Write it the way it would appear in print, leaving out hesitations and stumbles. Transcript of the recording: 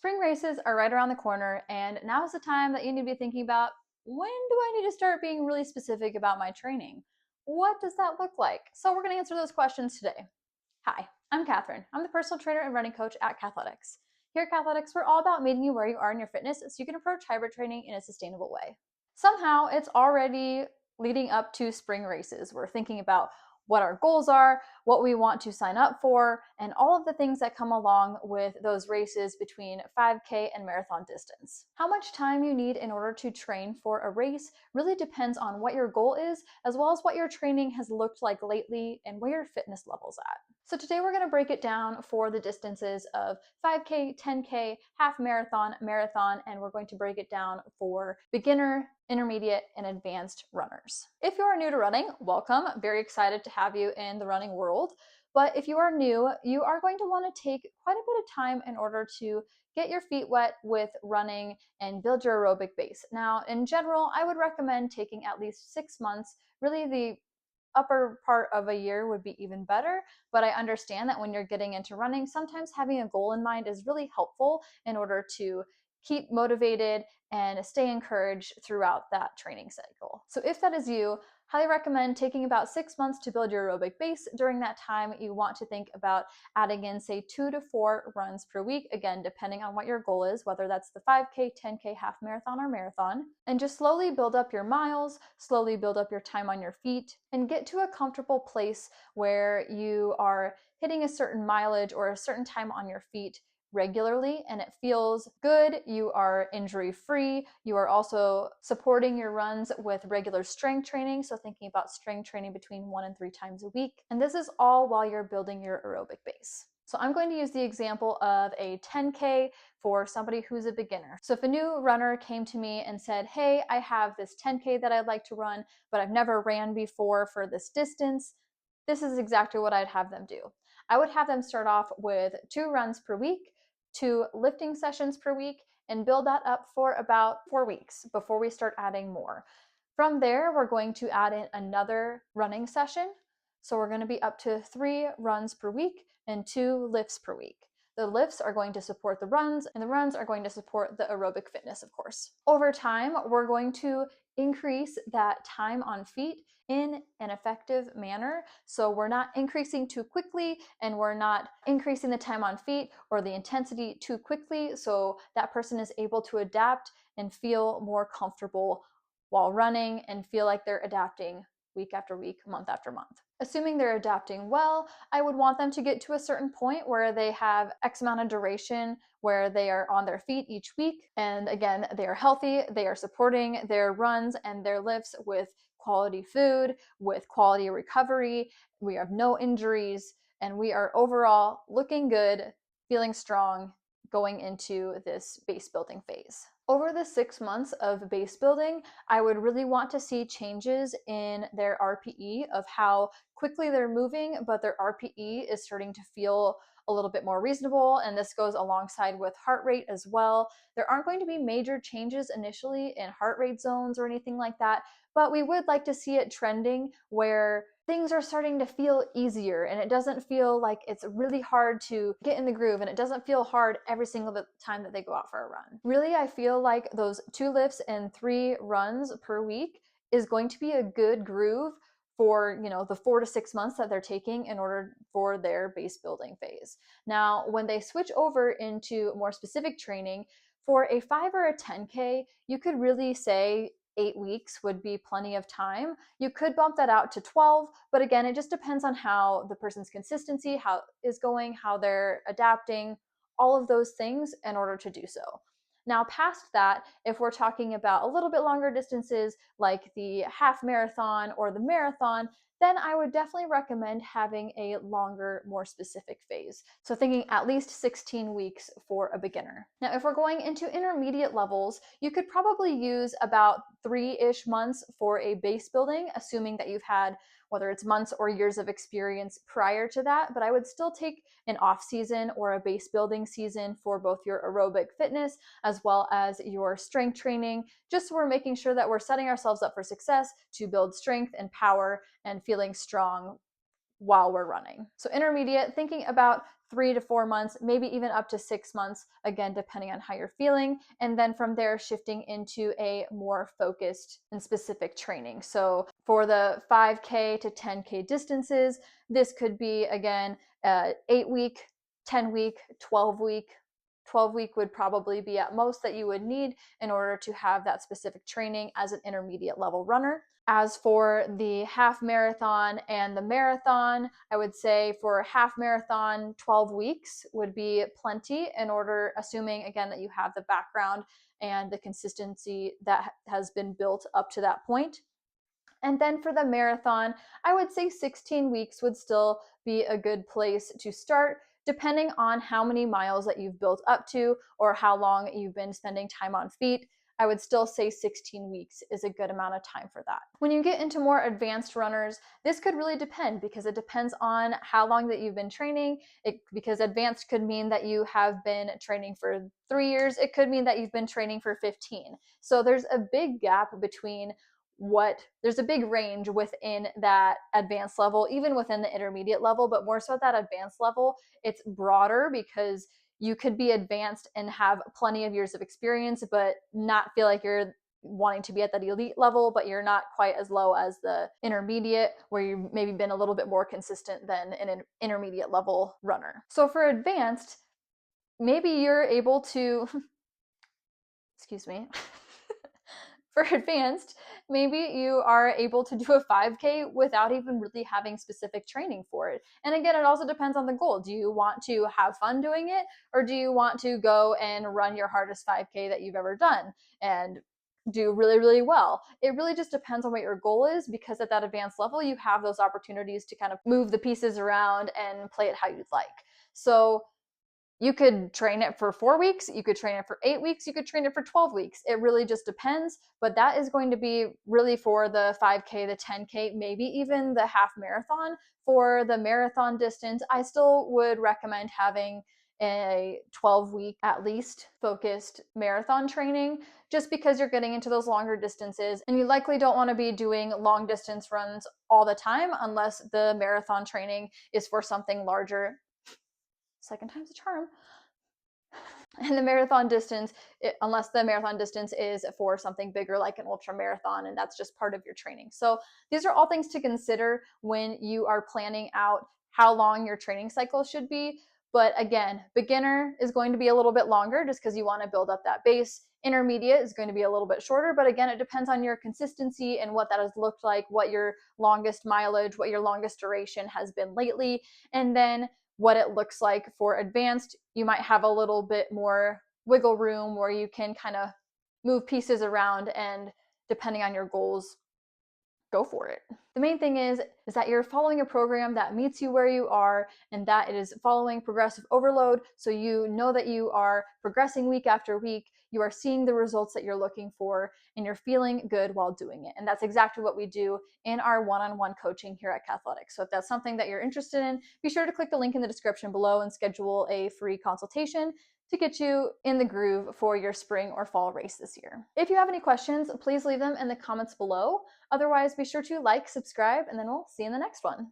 Spring races are right around the corner, and now is the time that you need to be thinking about when do I need to start being really specific about my training? What does that look like? So, we're going to answer those questions today. Hi, I'm Catherine. I'm the personal trainer and running coach at Kathletics. Here at Kathletics, we're all about meeting you where you are in your fitness so you can approach hybrid training in a sustainable way. Somehow, it's already leading up to spring races. We're thinking about what our goals are, what we want to sign up for, and all of the things that come along with those races between 5K and marathon distance. How much time you need in order to train for a race really depends on what your goal is, as well as what your training has looked like lately and where your fitness level's at. So today we're going to break it down for the distances of 5K, 10K, half marathon, marathon, and we're going to break it down for beginner, intermediate, and advanced runners. If you are new to running, welcome. Very excited to have you in the running world. But if you are new, you are going to want to take quite a bit of time in order to get your feet wet with running and build your aerobic base. Now, in general, I would recommend taking at least 6 months. Really, the upper part of a year would be even better, but I understand that when you're getting into running, sometimes having a goal in mind is really helpful in order to keep motivated and stay encouraged throughout that training cycle. So if that is you, highly recommend taking about 6 months to build your aerobic base. During that time, you want to think about adding in, say, 2 to 4 runs per week, again, depending on what your goal is, whether that's the 5K, 10K, half marathon, or marathon, and just slowly build up your miles, slowly build up your time on your feet, and get to a comfortable place where you are hitting a certain mileage or a certain time on your feet regularly and it feels good. You are injury free. You are also supporting your runs with regular strength training. So thinking about strength training between 1 and 3 times a week. And this is all while you're building your aerobic base. So I'm going to use the example of a 10K for somebody who's a beginner. So if a new runner came to me and said, hey, I have this 10K that I'd like to run, but I've never ran before for this distance, this is exactly what I'd have them do. I would have them start off with 2 runs per week, 2 lifting sessions per week, and build that up for about 4 weeks before we start adding more. From there, we're going to add in another running session. So we're going to be up to 3 runs per week and 2 lifts per week. The lifts are going to support the runs, and the runs are going to support the aerobic fitness, of course. Over time, we're going to increase that time on feet in an effective manner. So we're not increasing too quickly and we're not increasing the time on feet or the intensity too quickly. So that person is able to adapt and feel more comfortable while running and feel like they're adapting week after week, month after month. Assuming they're adapting well, I would want them to get to a certain point where they have X amount of duration where they are on their feet each week. And again, they are healthy, they are supporting their runs and their lifts with quality food, with quality recovery. We have no injuries, and we are overall looking good, feeling strong, going into this base building phase. Over the 6 months of base building, I would really want to see changes in their RPE of how quickly they're moving, but their RPE is starting to feel a little bit more reasonable, and this goes alongside with heart rate as well. There aren't going to be major changes initially in heart rate zones or anything like that, but we would like to see it trending where things are starting to feel easier and it doesn't feel like it's really hard to get in the groove and it doesn't feel hard every single time that they go out for a run. Really, I feel like those 2 lifts and 3 runs per week is going to be a good groove for, the 4 to 6 months that they're taking in order for their base building phase. Now, when they switch over into more specific training, for a 5 or a 10K, you could really say 8 weeks would be plenty of time. You could bump that out to 12, but again, it just depends on how the person's consistency, how is going, how they're adapting, all of those things in order to do so. Now, past that, if we're talking about a little bit longer distances like the half marathon or the marathon, then I would definitely recommend having a longer, more specific phase. So thinking at least 16 weeks for a beginner. Now, if we're going into intermediate levels, you could probably use about 3-ish months for a base building, assuming that you've had whether it's months or years of experience prior to that, but I would still take an off season or a base building season for both your aerobic fitness as well as your strength training, just so we're making sure that we're setting ourselves up for success to build strength and power and feeling strong while we're running. So intermediate, thinking about 3 to 4 months, maybe even up to 6 months, again, depending on how you're feeling. And then from there, shifting into a more focused and specific training. So for the 5K to 10K distances, this could be, again, 8-week, 10-week, 12-week. 12-week would probably be at most that you would need in order to have that specific training as an intermediate level runner. As for the half marathon and the marathon, I would say for half marathon, 12 weeks would be plenty in order, assuming again that you have the background and the consistency that has been built up to that point. And then for the marathon, I would say 16 weeks would still be a good place to start, depending on how many miles that you've built up to or how long you've been spending time on feet. I would still say 16 weeks is a good amount of time for that. When you get into more advanced runners, this could really depend because it depends on how long that you've been training. Because advanced could mean that you have been training for 3 years. It could mean that you've been training for 15. So there's a big gap between there's a big range within that advanced level, even within the intermediate level, but more so at that advanced level, it's broader because you could be advanced and have plenty of years of experience, but not feel like you're wanting to be at that elite level, but you're not quite as low as the intermediate, where you've maybe been a little bit more consistent than an intermediate level runner. So for advanced, maybe you're able to, excuse me, for advanced, maybe you are able to do a 5K without even really having specific training for it. And again, it also depends on the goal. Do you want to have fun doing it, or do you want to go and run your hardest 5K that you've ever done and do really, really well? It really just depends on what your goal is, because at that advanced level, you have those opportunities to kind of move the pieces around and play it how you'd like. So you could train it for 4 weeks, you could train it for 8 weeks, you could train it for 12 weeks. It really just depends, but that is going to be really for the 5K, the 10K, maybe even the half marathon. For the marathon distance, I still would recommend having a 12-week at least focused marathon training, just because you're getting into those longer distances and you likely don't want to be doing long distance runs all the time unless the marathon training is for something larger. Second time's a charm. And the marathon distance, unless the marathon distance is for something bigger like an ultra marathon, and that's just part of your training. So these are all things to consider when you are planning out how long your training cycle should be. But again, beginner is going to be a little bit longer just because you want to build up that base. Intermediate is going to be a little bit shorter, but again, it depends on your consistency and what that has looked like, what your longest mileage, what your longest duration has been lately. And then what it looks like for advanced, you might have a little bit more wiggle room where you can kind of move pieces around, and depending on your goals, go for it. The main thing is that you're following a program that meets you where you are, and that it is following progressive overload, so you know that you are progressing week after week, you are seeing the results that you're looking for, and you're feeling good while doing it. And that's exactly what we do in our one-on-one coaching here at Kathletics. So if that's something that you're interested in, be sure to click the link in the description below and schedule a free consultation to get you in the groove for your spring or fall race this year. If you have any questions, please leave them in the comments below. Otherwise, be sure to like, subscribe, and then we'll see you in the next one.